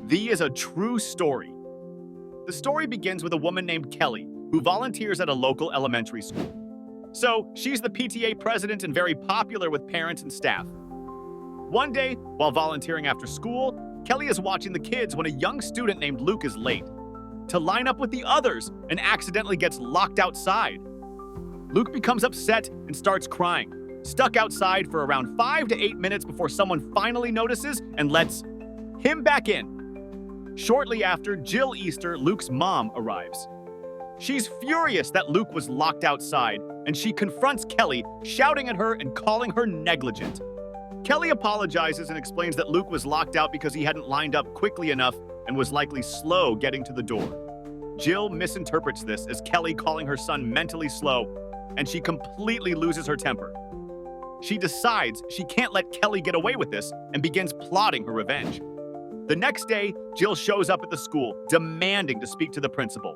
Thee is a true story. The story begins with a woman named Kelly, who volunteers at a local elementary school. So, she's the PTA president and very popular with parents and staff. One day, while volunteering after school, Kelly is watching the kids when a young student named Luke is late to line up with the others and accidentally gets locked outside. Luke becomes upset and starts crying, stuck outside for around 5 to 8 minutes before someone finally notices and lets him back in. Shortly after, Jill Easter, Luke's mom, arrives. She's furious that Luke was locked outside, and she confronts Kelly, shouting at her and calling her negligent. Kelly apologizes and explains that Luke was locked out because he hadn't lined up quickly enough and was likely slow getting to the door. Jill misinterprets this as Kelly calling her son mentally slow, and she completely loses her temper. She decides she can't let Kelly get away with this and begins plotting her revenge. The next day, Jill shows up at the school, demanding to speak to the principal.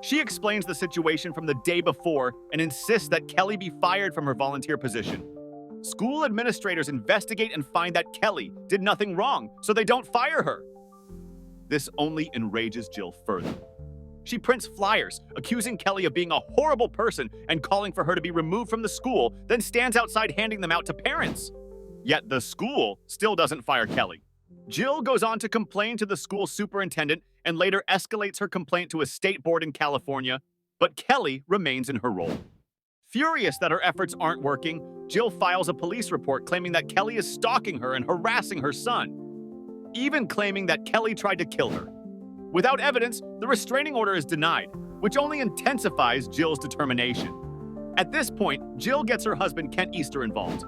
She explains the situation from the day before and insists that Kelly be fired from her volunteer position. School administrators investigate and find that Kelly did nothing wrong, so they don't fire her. This only enrages Jill further. She prints flyers accusing Kelly of being a horrible person and calling for her to be removed from the school, then stands outside handing them out to parents. Yet the school still doesn't fire Kelly. Jill goes on to complain to the school superintendent and later escalates her complaint to a state board in California, but Kelly remains in her role. Furious that her efforts aren't working, Jill files a police report claiming that Kelly is stalking her and harassing her son, even claiming that Kelly tried to kill her. Without evidence, the restraining order is denied, which only intensifies Jill's determination. At this point, Jill gets her husband Kent Easter involved.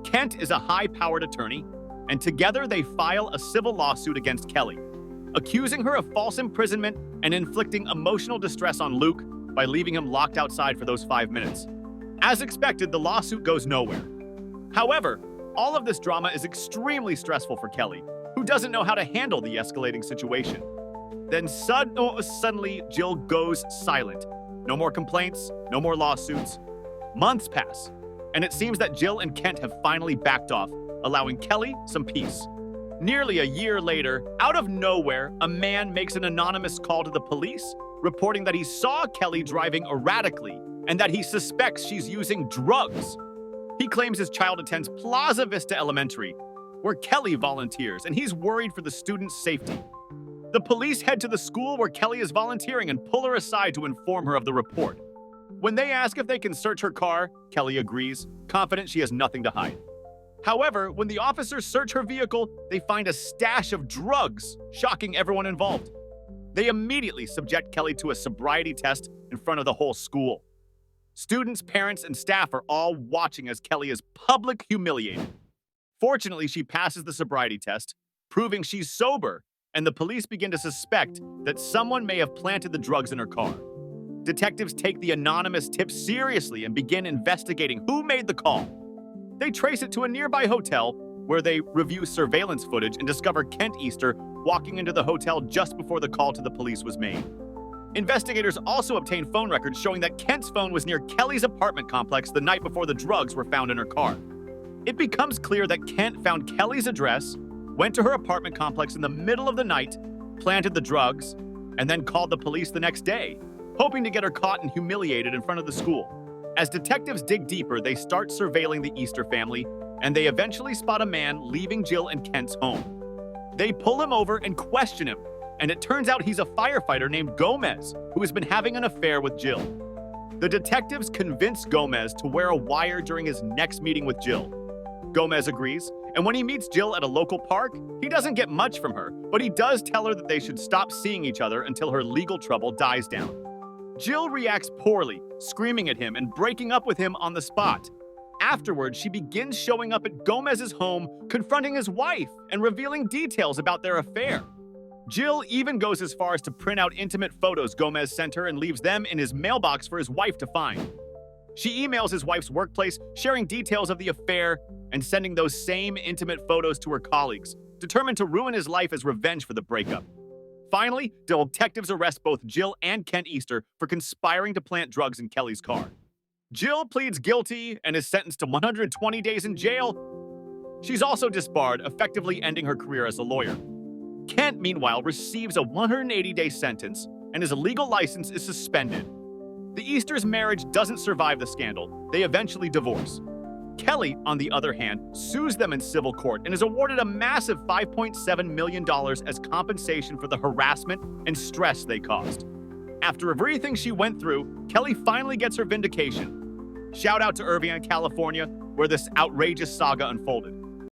Kent is a high-powered attorney, and together they file a civil lawsuit against Kelly, accusing her of false imprisonment and inflicting emotional distress on Luke by leaving him locked outside for those 5 minutes. As expected, the lawsuit goes nowhere. However, all of this drama is extremely stressful for Kelly, who doesn't know how to handle the escalating situation. Then suddenly, Jill goes silent. No more complaints, no more lawsuits. Months pass, and it seems that Jill and Kent have finally backed off, allowing Kelly some peace. Nearly a year later, out of nowhere, a man makes an anonymous call to the police, reporting that he saw Kelly driving erratically and that he suspects she's using drugs. He claims his child attends Plaza Vista Elementary, where Kelly volunteers, and he's worried for the students' safety. The police head to the school where Kelly is volunteering and pull her aside to inform her of the report. When they ask if they can search her car, Kelly agrees, confident she has nothing to hide. However, when the officers search her vehicle, they find a stash of drugs, shocking everyone involved. They immediately subject Kelly to a sobriety test in front of the whole school. Students, parents, and staff are all watching as Kelly is publicly humiliated. Fortunately, she passes the sobriety test, proving she's sober, and the police begin to suspect that someone may have planted the drugs in her car. Detectives take the anonymous tip seriously and begin investigating who made the call. They trace it to a nearby hotel, where they review surveillance footage and discover Kent Easter walking into the hotel just before the call to the police was made. Investigators also obtain phone records showing that Kent's phone was near Kelly's apartment complex the night before the drugs were found in her car. It becomes clear that Kent found Kelly's address, went to her apartment complex in the middle of the night, planted the drugs, and then called the police the next day, hoping to get her caught and humiliated in front of the school. As detectives dig deeper, they start surveilling the Easter family, and they eventually spot a man leaving Jill and Kent's home. They pull him over and question him, and it turns out he's a firefighter named Gomez, who has been having an affair with Jill. The detectives convince Gomez to wear a wire during his next meeting with Jill. Gomez agrees, and when he meets Jill at a local park, he doesn't get much from her, but he does tell her that they should stop seeing each other until her legal trouble dies down. Jill reacts poorly, screaming at him and breaking up with him on the spot. Afterwards, she begins showing up at Gomez's home, confronting his wife and revealing details about their affair. Jill even goes as far as to print out intimate photos Gomez sent her and leaves them in his mailbox for his wife to find. She emails his wife's workplace, sharing details of the affair and sending those same intimate photos to her colleagues, determined to ruin his life as revenge for the breakup. Finally, detectives arrest both Jill and Kent Easter for conspiring to plant drugs in Kelly's car. Jill pleads guilty and is sentenced to 120 days in jail. She's also disbarred, effectively ending her career as a lawyer. Kent, meanwhile, receives a 180-day sentence, and his legal license is suspended. The Easters' marriage doesn't survive the scandal. They eventually divorce. Kelly, on the other hand, sues them in civil court and is awarded a massive $5.7 million as compensation for the harassment and stress they caused. After everything she went through, Kelly finally gets her vindication. Shout out to Irvine, California, where this outrageous saga unfolded.